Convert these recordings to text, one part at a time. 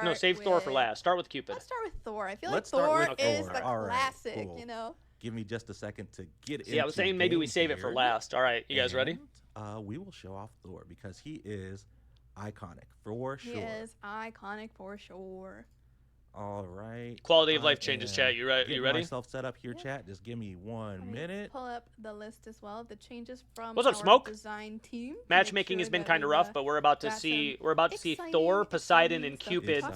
No, save Thor for last. Start with Cupid. Let's start with Thor. I feel Let's like start Thor with is Thor. the All right, classic, cool. you know? Give me just a second to get into Yeah, I was saying maybe we game save it for here. last. All right, you guys ready? And, we will show off Thor because he is iconic for sure. He is iconic for sure. All right. Quality of life changes, chat. You ready? Getting myself set up here, chat. Just give me 1 minute. Pull up the list as well. The changes from What's up, our Smoke? design team. Matchmaking has been kind of rough, but we're about to see Thor, Poseidon, and Cupid's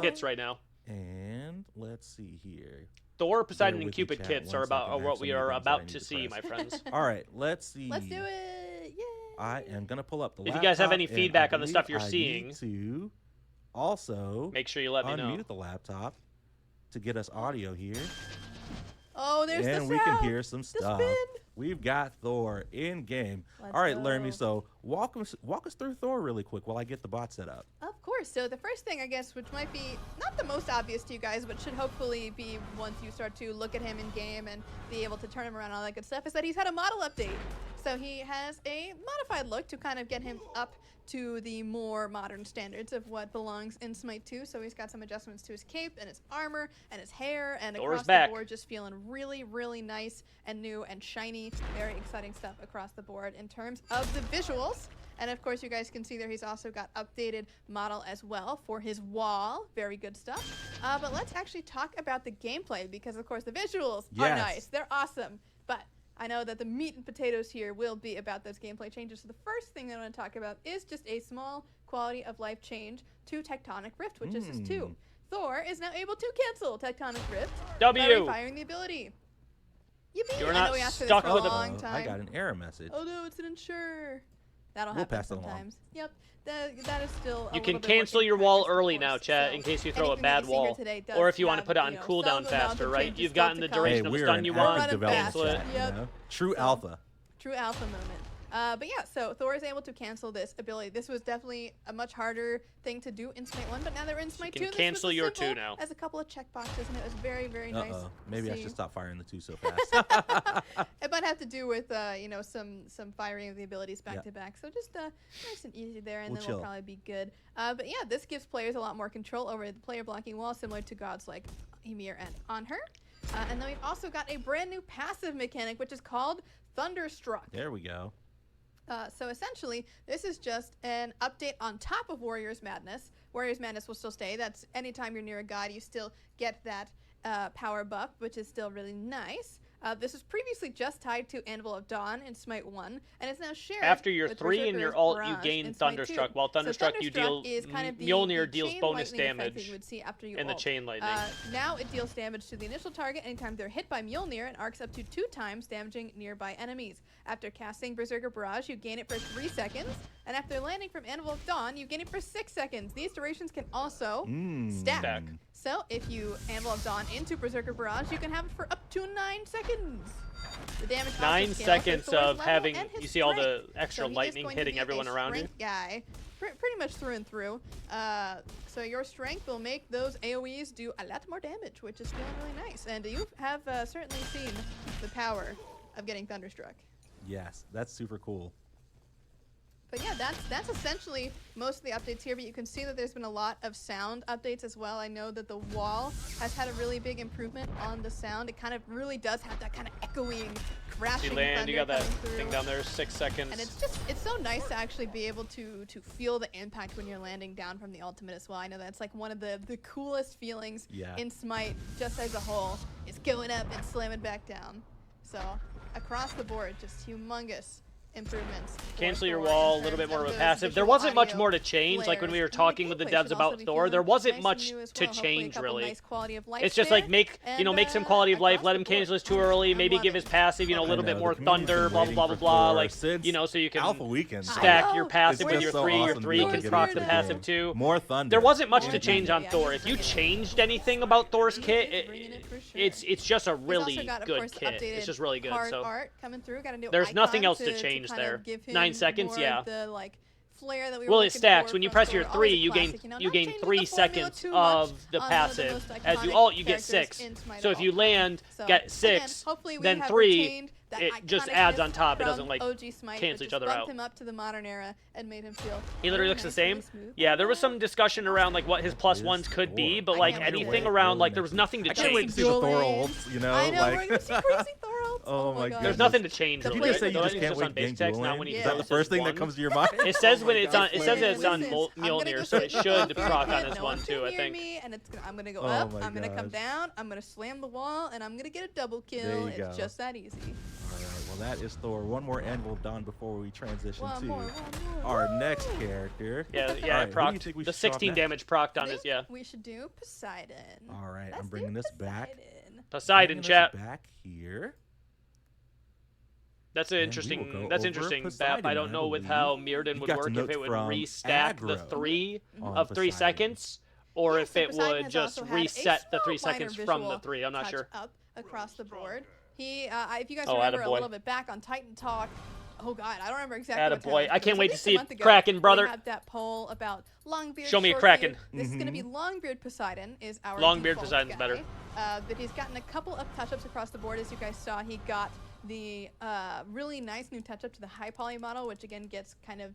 kits right now. And let's see here. Thor, Poseidon, and Cupid kits are what we are about to see, my friends. All right, let's see. Let's do it. Yay. I am gonna pull up the. If you guys have any laptop, feedback and on the stuff you're seeing, to also make sure you let me know. Unmute the laptop to get us audio here. Oh, there's the sound. And we can hear some The stuff. spin. We've got Thor in game. Let's All right, go. Laramie. So walk us through Thor really quick while I get the bot set up. Of course. So the first thing, I guess, which might be not the most obvious to you guys, but should hopefully be once you start to look at him in game and be able to turn him around and all that good stuff, is that he's had a model update. So he has a modified look to kind of get him up to the more modern standards of what belongs in Smite 2. So he's got some adjustments to his cape and his armor and his hair, and Thor's across back. the board just feeling really, really nice and new and shiny. Very exciting stuff across the board in terms of the visuals. And of course, you guys can see there he's also got updated model as well for his wall. Very good stuff. But let's actually talk about the gameplay, because of course the visuals are nice. They're awesome. But I know that the meat and potatoes here will be about those gameplay changes. So the first thing that I want to talk about is just a small quality of life change to Tectonic Rift, which is his 2. Thor is now able to cancel Tectonic Rift by refiring the ability. Yippee! You're I not know we asked for stuck this for a with long time. I got an error message. Oh no, it's an ensure. That'll We'll happen pass it along. sometimes. Yep, that is still. You can cancel your wall early now, chat, in case you throw a bad wall, or if you want to put it on cooldown faster, right? You've gotten the duration of stun you want. Cancel it. Yep. True alpha. True alpha moment. But yeah, so Thor is able to cancel this ability. This was definitely a much harder thing to do in Smite 1, but now they're in Smite 2. You can cancel your 2 now. As a couple of checkboxes, and it was very, very nice. Maybe I should stop firing the 2 so fast. It might have to do with you know, some firing of the abilities back to back. So just nice and easy there, and then we'll probably be good. But yeah, this gives players a lot more control over the player blocking wall, similar to gods like Ymir and Anhur. And then we've also got a brand new passive mechanic, which is called Thunderstruck. There we go. So essentially, this is just an update on top of Warrior's Madness. Warrior's Madness will still stay. That's anytime you're near a god, you still get that power buff, which is still really nice. This was previously just tied to Anvil of Dawn in Smite 1, and it's now shared. After your with 3 and your ult, you gain Thunderstruck. While Thunderstruck, so you deal is kind of Mjolnir deals bonus damage you would see after you in the chain lightning. Now it deals damage to the initial target anytime they're hit by Mjolnir, and arcs up to 2 times, damaging nearby enemies. After casting Berserker Barrage, you gain it for 3 seconds, and after landing from Anvil of Dawn, you gain it for 6 seconds. These durations can also stack. So if you Anvil of Dawn into Berserker Barrage, you can have it for up to 9 seconds. The damage 9 seconds of having, you see all the extra lightning hitting everyone around you? Guy, pretty much through and through. So your strength will make those AoEs do a lot more damage, which is feeling really nice. And you have certainly seen the power of getting Thunderstruck. Yes, that's super cool. But yeah, that's essentially most of the updates here, but you can see that there's been a lot of sound updates as well. I know that the wall has had a really big improvement on the sound. It kind of really does have that kind of echoing, crashing thunder you got that coming through. thing down there, 6 seconds. And it's so nice to actually be able to feel the impact when you're landing down from the ultimate as well. I know that's like one of the coolest feelings in Smite, just as a whole, is going up and slamming back down. So across the board, just humongous improvements. Cancel your wall, a little bit more of a passive. There wasn't much more to change, like when we were talking with the devs about Thor, there wasn't much to change really. It's just like make some quality of life, let him cancel his too early, maybe give his passive, a little bit more thunder, blah blah blah blah, like so you can stack your passive with your 3, your 3 can proc the passive too. More thunder. There wasn't much to change on Thor. If you changed anything about Thor's kit, it's just a really good kit. It's just really good. So there's nothing else to change there. 9 seconds, yeah. Well, it stacks. When you press your 3, you gain 3 seconds of the passive. As you ult, you get 6. So if you land, get 6, then 3, that it just adds on top. It from doesn't like OG Smite, cancel which each other bumped out. him up to the modern era and made him feel He literally really looks nice, the really same. smooth. Yeah, there was some discussion around like what his +1s could be, but I like can't wait to anything wait. around like there was nothing to I can't wait to change. see the Thor Dueling. ults, you know? I know, like, we're gonna see crazy Thor ults. Oh my God. There's nothing to change. Did Really. you just say you Though I just think can't it's wait on to basic gang text, not dueling? when he Is that the goes first as thing that one. comes to your mind? It says Oh when my it's on. gosh. It says that it's on Listen, I'm gonna Mjolnir, go so it sit should up proc here, on this no one one's too. gonna I hear think. me, and I'm gonna go Oh up, my I'm gonna come gosh. down, I'm gonna slam the wall, and I'm gonna get a double kill. There you It's go. just that easy. All right, well, that is Thor. One more anvil done before we transition One to more. our next character. Yeah, All it right, who do you procced. think we The should show off 16 next? damage procced I on his. think Yeah. we should do Poseidon. All right, Let's I'm bringing do this back. Poseidon, Bringing this chat. back here. That's an And we will interesting. go That's over interesting. Poseidon, Bap. I don't I know with believe. how Mirrodin You would got work some if notes it would from restack the Aggro 3 on of 3 Poseidon. seconds, or Yeah, if so it Poseidon would has just also had a reset the 3 small minor seconds from the visual 3. I'm not touch sure. Up across the board. He, if you guys Oh, remember a attaboy. little bit back on Titan Talk. Oh God, I don't remember exactly. what time Attaboy. it I was, can't but wait it to was see a it month ago cracking, where brother. We had that poll about Longbeard. Show me a Shortbeard. Kraken. This is gonna be Longbeard Poseidon. Is our Longbeard default Poseidon's guy. better. But he's gotten a couple of touch-ups across the board, as you guys saw. He got the really nice new touch-up to the high poly model, which again gets kind of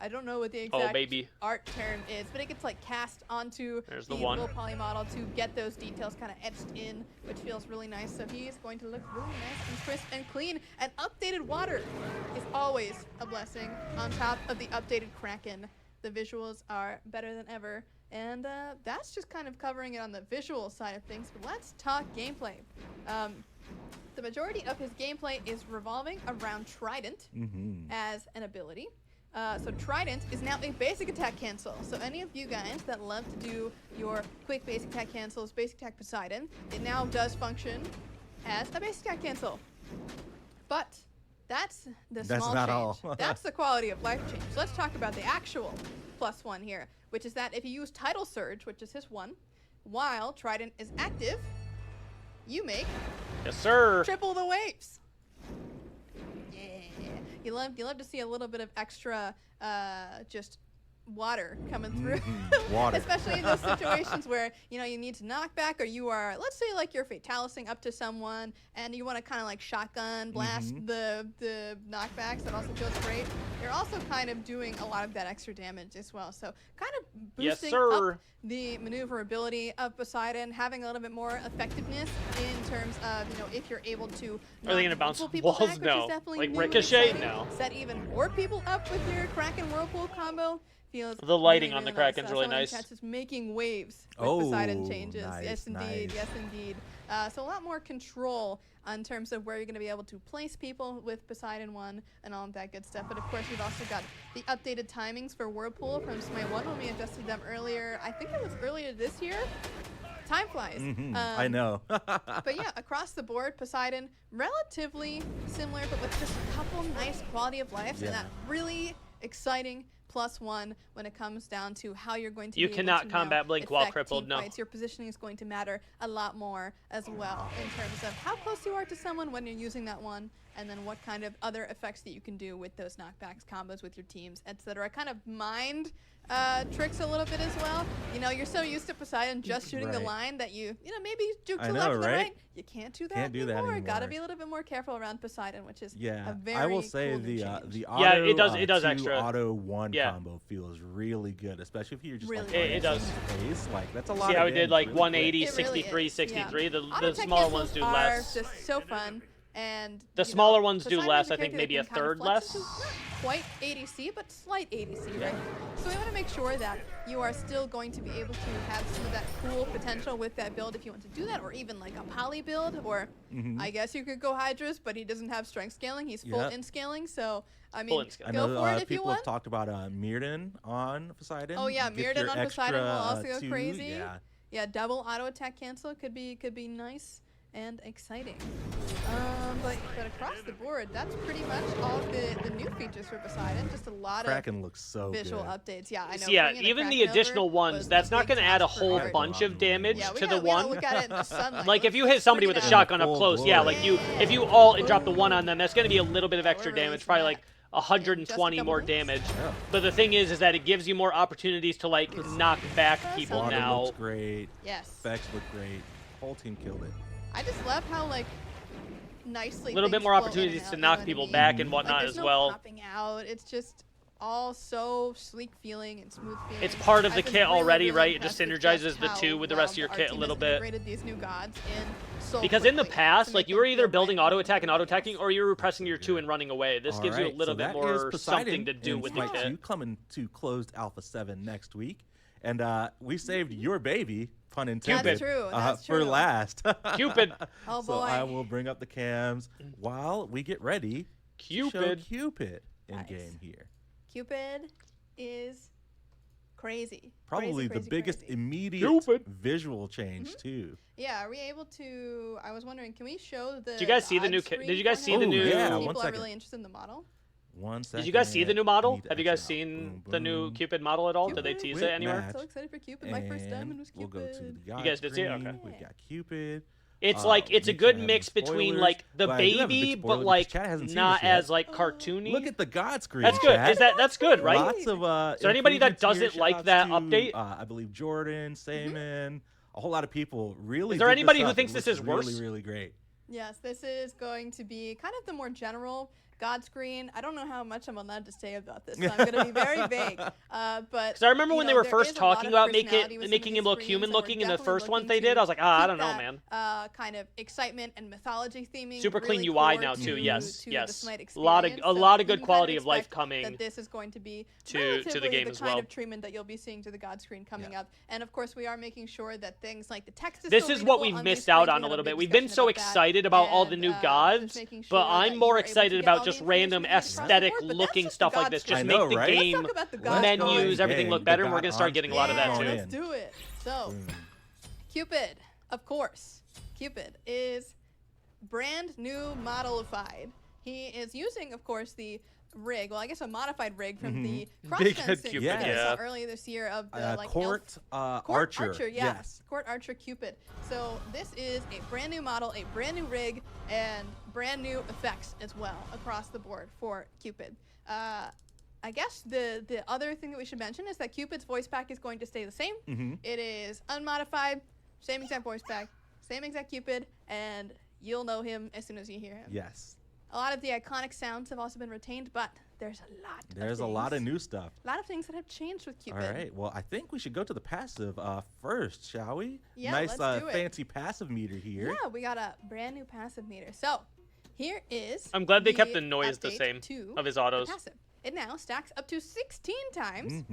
I don't know what the exact baby. art term is, but it gets like cast onto There's the the one. low poly model to get those details kind of etched in, which feels really nice. So he is going to look really nice and crisp and clean. And updated water is always a blessing on top of the updated Kraken. The visuals are better than ever. And that's just kind of covering it on the visual side of things. But let's talk gameplay. The majority of his gameplay is revolving around Trident as an ability. So Trident is now a basic attack cancel. So any of you guys that love to do your quick basic attack cancels, basic attack Poseidon, it now does function as a basic attack cancel. But that's the small not change. all. That's the quality of life change. So let's talk about the actual +1 here, which is that if you use Tidal Surge, which is his 1, while Trident is active, you make Yes, sir. triple the waves. Yeah. You love to see a little bit of extra just water coming through. Water. Especially in those situations where, you know, you need to knock back, or you are, let's say like you're fatalising up to someone and you want to kind of like shotgun blast the knockbacks. That also feels great. You're also kind of doing a lot of that extra damage as well. So kind of boosting up the maneuverability of Poseidon, having a little bit more effectiveness in terms of, you know, if you're able to Are they gonna bounce walls? back, which No. is definitely Like new and Ricochet? exciting. No. Set even more people up with your Kraken Whirlpool combo. Feels The lighting really, on the really nice. Kraken's really Someone in nice. chat is making waves with Oh, Poseidon changes. nice, Yes, indeed. nice. Yes, indeed. So a lot more control in terms of where you're going to be able to place people with Poseidon 1 and all of that good stuff. But of course, we've also got the updated timings for Whirlpool from Smite 1 when we adjusted them earlier. I think it was earlier this year. Time flies. I know. But yeah, across the board, Poseidon, relatively similar, but with just a couple nice quality of life and that really exciting +1 when it comes down to how you're going to You be able cannot to combat now Blink while affect crippled, team no. fights. Your positioning is going to matter a lot more as well in terms of how close you are to someone when you're using that one, and then what kind of other effects that you can do with those knockbacks, combos with your teams, etc. Kind of mind tricks a little bit as well. You know, you're so used to Poseidon just shooting the Right. line that you know, maybe juke to I the know, left and the right? right. You can't do that Can't do that anymore. anymore. Gotta be a little bit more careful around Poseidon, which is Yeah, a very I will say cool new the change. auto, Yeah, it does 2 extra. auto 1 Yeah. combo feels really good, especially if you're just Really like good. It does. Pace. Like that's a lot. See of how we did damage like really 180, It really 63, is, 63. yeah. The Auto tech smaller cancels ones do are less. just so fun, and The you know, smaller ones do Poseidon less, is a I think character maybe that a can kind of third flex less. into not quite ADC, but slight ADC, right? So we want to make sure that you are still going to be able to have some of that cool potential with that build if you want to do that, or even like a poly build, or I guess you could go Hydras, but he doesn't have strength scaling. He's full in scaling, so I mean, in scaling. I go know for it if you people want. have talked about Mirrodin on Poseidon. Oh yeah, Get Mirrodin your on Poseidon will extra, also go 2, crazy. Yeah. Yeah, double auto attack cancel could be nice and exciting. But across the board, that's pretty much all of the new features for Poseidon. Just a lot Kraken looks so of visual good. updates. Yeah, I know. Yeah, bringing even the Kraken additional over ones, was that's a not big going to add a task for whole Kraken. bunch of damage Yeah, we to gotta, the we gotta one. look at it in the sunlight. Like if you hit somebody with a Bring it shotgun out. up Full close, yeah, glory. like if you all drop the 1 on them, that's going to be a little bit of extra we're damage, releasing probably that like 120 couple more hits. damage. Yeah. But the thing is that it gives you more opportunities to like knock back people Water now. looks great. Yes. Effects look great. Whole team killed it. I just love how like nicely. A little bit things more flow in opportunities and to out, knock you know people what I back mean? and whatnot Like, as there's well. no popping out. It's just all so sleek feeling and smooth feeling. It's part of the I've been kit really, already, really right? It just impressed with synergizes the how two with the well rest of your our kit a team little has bit. integrated these new gods in so Because in the quickly past, to like make you them were either feel building right auto along attack and with auto everything attacking, else. or you were pressing your Absolutely. 2 and running away. This gives you a Alright, little so bit that more is Poseidon something to do in with the Smite kit. 2 coming to closed Alpha 7 next week. And we saved your baby, pun intended, That's true. That's for true. last. Cupid. Oh So I boy. will bring up the cams while we get ready to show Cupid. Cupid in Nice. game here. Cupid is crazy. Probably Crazy, the biggest crazy. immediate Cupid. visual change too. Yeah, are we able to? I was wondering, can we show the? Did you guys see the god new kit? screen Did you guys for see him? the Oh, new? yeah, People one are second. really interested in the model. 1 second. Did you guys see the new I model? need to Have you guys exit out. seen Boom, the new boom. Cupid model at all? Did they Cupid tease with it anywhere? match. So excited for Cupid. My first diamond was We'll Cupid. go to the You god guys did see it? screen. Okay. We've got Cupid. It's like it's a make sure I good have no mix between spoilers, like the but I do have a big baby, spoiler but because like chat hasn't seen not this yet. as like cartoony. Look at the god screen. That's good. Chat. That's good, right? Lots of So anybody that improvements here. doesn't like Shout-outs that to, update? I believe Jordan, Sayman, a whole lot of people really. Is there dig anybody this who up. thinks It this looks is worse? Really, really great. Yes, this is going to be kind of the more general god screen. I don't know how much I'm allowed to say about this, so I'm going to be very vague. But Because I remember you when know, they were there first is a lot talking of about personality with some making of him these look screens, human and we're looking in the definitely first ones looking they did. to I was like, I keep don't know, that, man. Kind of excitement and mythology theming. Super clean really UI core now too. to Yes, the yes. Smite A lot of experience. So good you can quality kind of life expect coming that this is going to be to relatively the game the as kind well. of treatment that you'll be seeing to the god screen coming up. And of course, we are making sure that things like the text is This still is what readable we've on these missed out screens. We on a have little big bit. We've been discussion so about that. excited about all the And, new just gods, making but sure that I'm you more are able to excited get about all just the random information across the aesthetic board, but that's looking just stuff the like god this. screen. Just I make know, the right? game Let's talk about the god Let's go menus, in everything game. look better, and The we're gonna god start getting a lot of that on too. Let's do it. So, Cupid, of course. Cupid is brand new modelified. He is using, of course, the rig. Well, I guess a modified rig from the cross Big head fencing Cupid, that we yeah. saw earlier this year of the like Court elf Court Archer. yeah. Yes. Court Archer Cupid. So this is a brand new model, a brand new rig, and brand new effects as well across the board for Cupid. I guess the other thing that we should mention is that Cupid's voice pack is going to stay the same. It is unmodified, same exact voice pack, same exact Cupid, and you'll know him as soon as you hear him. Yes. A lot of the iconic sounds have also been retained, but there's a lot of new stuff. A lot of things that have changed with Cupid. All right. Well, I think we should go to the passive first, shall we? Yeah, nice let's do it. fancy passive meter here. Yeah, we got a brand new passive meter. So here is I'm glad they kept the noise the update same to of his the autos. passive. It now stacks up to 16 times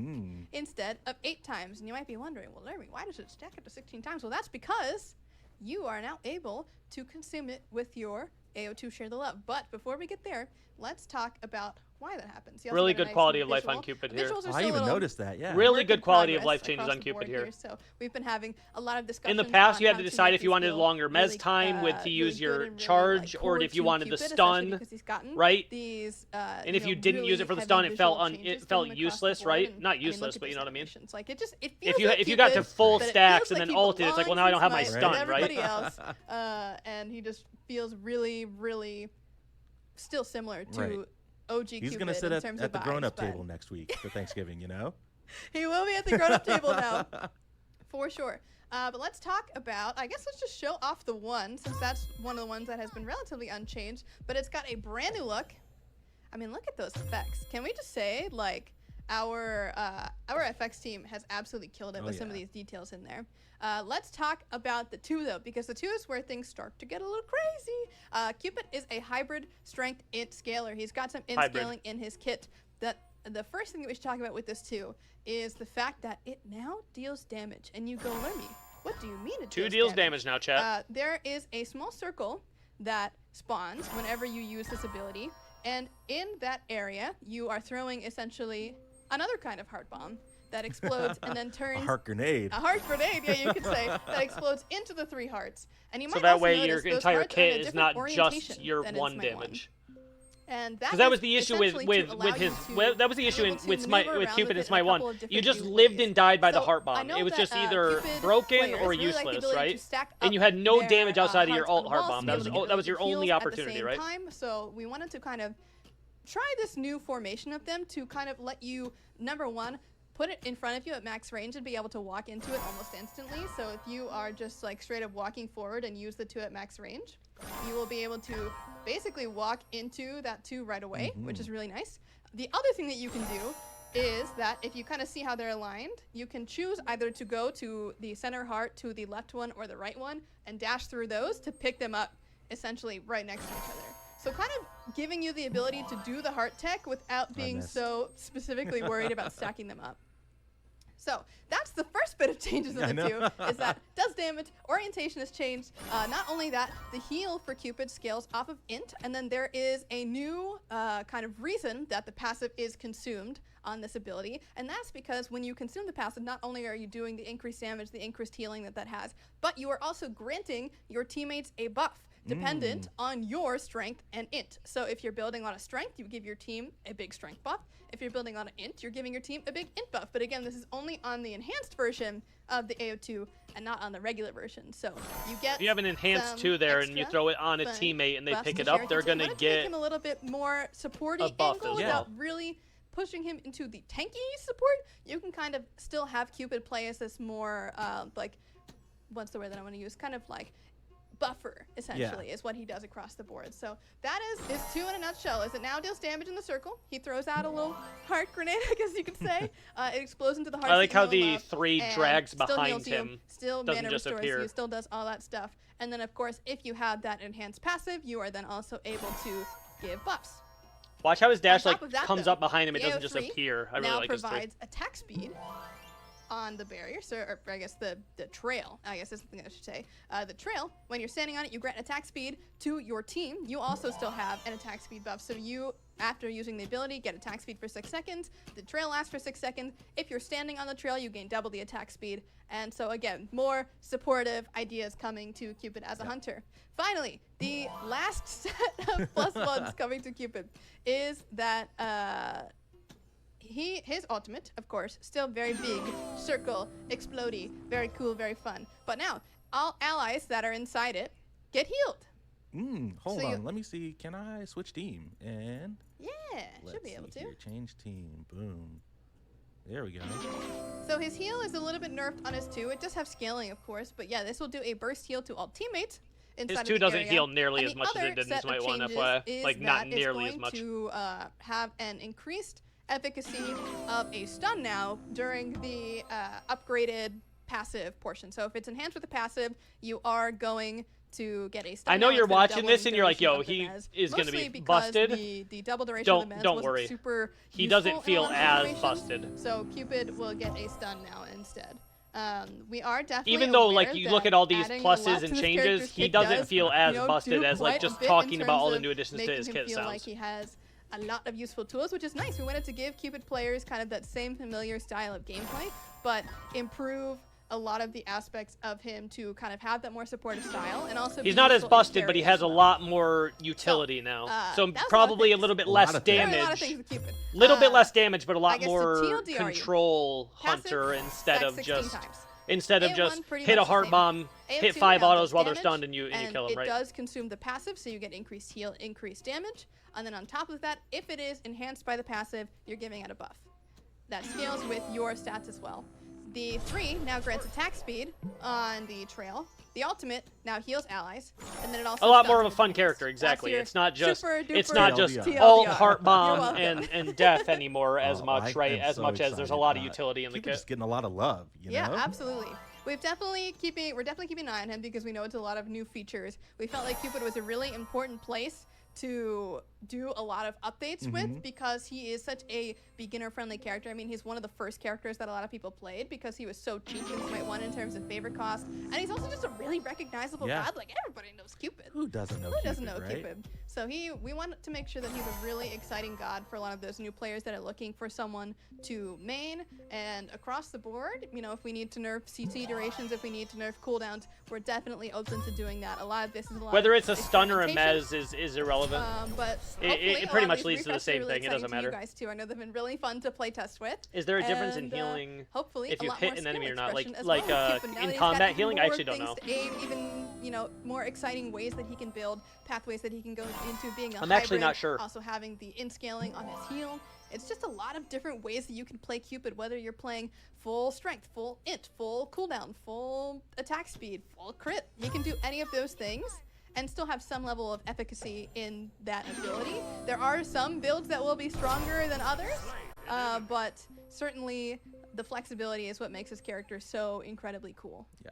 instead of 8 times. And you might be wondering, well, Larry, why does it stack up to 16 times? Well, that's because you are now able to consume it with your AO2 Share the Love. But before we get there, let's talk about why that happens. You also Really get a good nice quality of life visual. on Cupid The here. visuals are I still a even little noticed that, yeah. Really work good in quality of progress life changes across on the Cupid board here. So we've been having a lot of In discussions. the past, you on had to how decide make if you these wanted feel longer mez really, time with to really use good your and really, charge, like, or core if you to wanted the Cupid, especially stun, because he's gotten right? These, And if you didn't use it for the stun, it felt useless, right? Not useless, but you know what I mean. Like it feels If you got to full but it stacks feels and then like he ulted, it's like, well, belongs now I in don't have my Smite stun, with right? everybody else, and he just feels really, really still similar to Right. OG He's Cupid going to sit in terms at of the vibes, grown-up but table next week for Thanksgiving, you know? he will be at the grown-up table now, for sure. But let's talk about, I guess let's just show off the one, since that's one of the ones that has been relatively unchanged, but it's got a brand new look. I mean, look at those effects. Can we just say, like, our FX team has absolutely killed it with some of these details in there. Let's talk about the 2, though, because the 2 is where things start to get a little crazy. Cupid is a hybrid strength int scaler. He's got some int scaling in his kit. The first thing that we should talk about with this 2 is the fact that it now deals damage. And you go, Lermy, what do you mean it 2 deals damage now, chat. There is a small circle that spawns whenever you use this ability. And in that area, you are throwing essentially another kind of heart bomb that explodes and then turns... A heart grenade. A heart grenade, yeah, you could say, that explodes into the 3 hearts. And you might So that also way notice your those entire hearts are in a kit is different not just orientation your than in 1 Smite damage. And Because that was the issue with his that was the issue with Cupid and Smite 1. You just lived and died by the heart bomb. It was just either broken or useless, right? And you had no damage outside of your ult heart bomb. That was your only opportunity, right? So we wanted to kind of try this new formation of them to kind of let you, number one, put it in front of you at max range and be able to walk into it almost instantly. So if you are just like straight up walking forward and use the 2 at max range, you will be able to basically walk into that 2 right away, which is really nice. The other thing that you can do is that if you kind of see how they're aligned, you can choose either to go to the center heart, to the left one, or the right one, and dash through those to pick them up essentially right next to each other. So kind of giving you the ability to do the heart tech without being so specifically worried about stacking them up. So that's the first bit of changes in the 2, is that does damage, orientation has changed. Not only that, the heal for Cupid scales off of int, and then there is a new kind of reason that the passive is consumed on this ability, and that's because when you consume the passive, not only are you doing the increased damage, the increased healing that has, but you are also granting your teammates a buff dependent on your strength and int. So if you're building on a strength, you give your team a big strength buff. If you're building on an int, you're giving your team a big int buff. But again, this is only on the enhanced version of the AO2 and not on the regular version. So you get if you have an enhanced 2 there and you throw it on a teammate and they pick it up, they're going to get make him a little bit more supporty angle without really pushing him into the tanky support. You can kind of still have Cupid play as this more like, what's the word that I want to use? Kind of like buffer, essentially, is what he does across the board. So that is his 2 in a nutshell. Is it now deals damage in the circle. He throws out a little heart grenade, I guess you could say. It explodes into the heart. I like how the 3 drags behind him. Still doesn't mana just restores appear. you, still does all that stuff. And then, of course, if you have that enhanced passive, you are then also able to give buffs. Watch how his dash like that, comes though, up behind him. It doesn't the just AO3 appear. I really now like this 3. provides attack speed on the barrier, so, or I guess the trail, I guess is the thing I should say. The trail, when you're standing on it, you grant attack speed to your team. You also still have an attack speed buff, so you, after using the ability, get attack speed for 6 seconds. The trail lasts for 6 seconds. If you're standing on the trail, you gain double the attack speed. And so again, more supportive ideas coming to Cupid as a hunter. Finally, the last set of +1s coming to Cupid is that his ultimate, of course, still very big, circle, explodey, very cool, very fun. But now, all allies that are inside it get healed. Hold on, let me see. Can I switch team? And yeah, should be able to. Here. Change team. Boom. There we go. So his heal is a little bit nerfed on his 2. It does have scaling, of course, but yeah, this will do a burst heal to all teammates. His 2 doesn't heal nearly as much as it did in Smite 1, FYI. Like, not nearly as much. To have an increased efficacy of a stun now during the upgraded passive portion. So if it's enhanced with a passive, you are going to get a stun. I know now you're instead of watching this and you're like, yo, doubling he the mez. is going to Mostly be because busted. The double duration of the mez Don't wasn't worry. super He useful doesn't in a feel lot of as situations, busted. So Cupid will get a stun now instead. We are definitely even though aware like you look at all these adding a lot pluses to and this changes, character's he kit doesn't does, feel as do busted as like quite a just bit talking in about all the terms new of additions to making his him kit feel sounds. like he has a lot of useful tools, which is nice. We wanted to give Cupid players kind of that same familiar style of gameplay, but improve a lot of the aspects of him to kind of have that more supportive style, and also He's not as busted, but he has a lot more utility now. So probably a little bit less damage. A lot of things with Cupid. Little bit less damage, but a lot more TLDR control hunter Passive, instead of just hit a heart bomb, hit 5 autos while they're stunned, and you kill them, right? It does consume the passive, so you get increased heal, increased damage, and then on top of that, if it is enhanced by the passive, you're giving it a buff. That scales with your stats as well. The 3 now grants attack speed on the trail. The ultimate now heals allies, and then it also a lot more of a fun character, exactly. It's not just TLDR. all heart bomb and death anymore as much, right? As much as there's a lot of utility in the kit. Just getting a lot of love, you know? Yeah, absolutely. We're definitely keeping an eye on him because we know it's a lot of new features. We felt like Cupid was a really important place to do a lot of updates with because he is such a beginner-friendly character. I mean, he's one of the first characters that a lot of people played because he was so cheap in Smite 1 in terms of favor cost, and he's also just a really recognizable god. Like, everybody knows Cupid. Who doesn't know Cupid? So we want to make sure that he's a really exciting god for a lot of those new players that are looking for someone to main. And across the board, you know, if we need to nerf CC durations, if we need to nerf cooldowns, we're definitely open to doing that. A lot of this is whether it's a stun or a mez is irrelevant. But it pretty much leads to the same thing. It doesn't matter. You guys too. I know they've been really fun to play test with. Is there a difference in healing hopefully if you hit an enemy or not? Like well. in combat healing? I actually don't know. Even, you know, more exciting ways that he can build, pathways that he can go into, being a I'm actually hybrid, not sure. Also having the in-scaling on his heal It's just a lot of different ways that you can play Cupid, whether you're playing full strength, full int, full cooldown, full attack speed, full crit. You can do any of those things and still have some level of efficacy in that ability. There are some builds that will be stronger than others, but certainly the flexibility is what makes this character so incredibly cool. Yeah.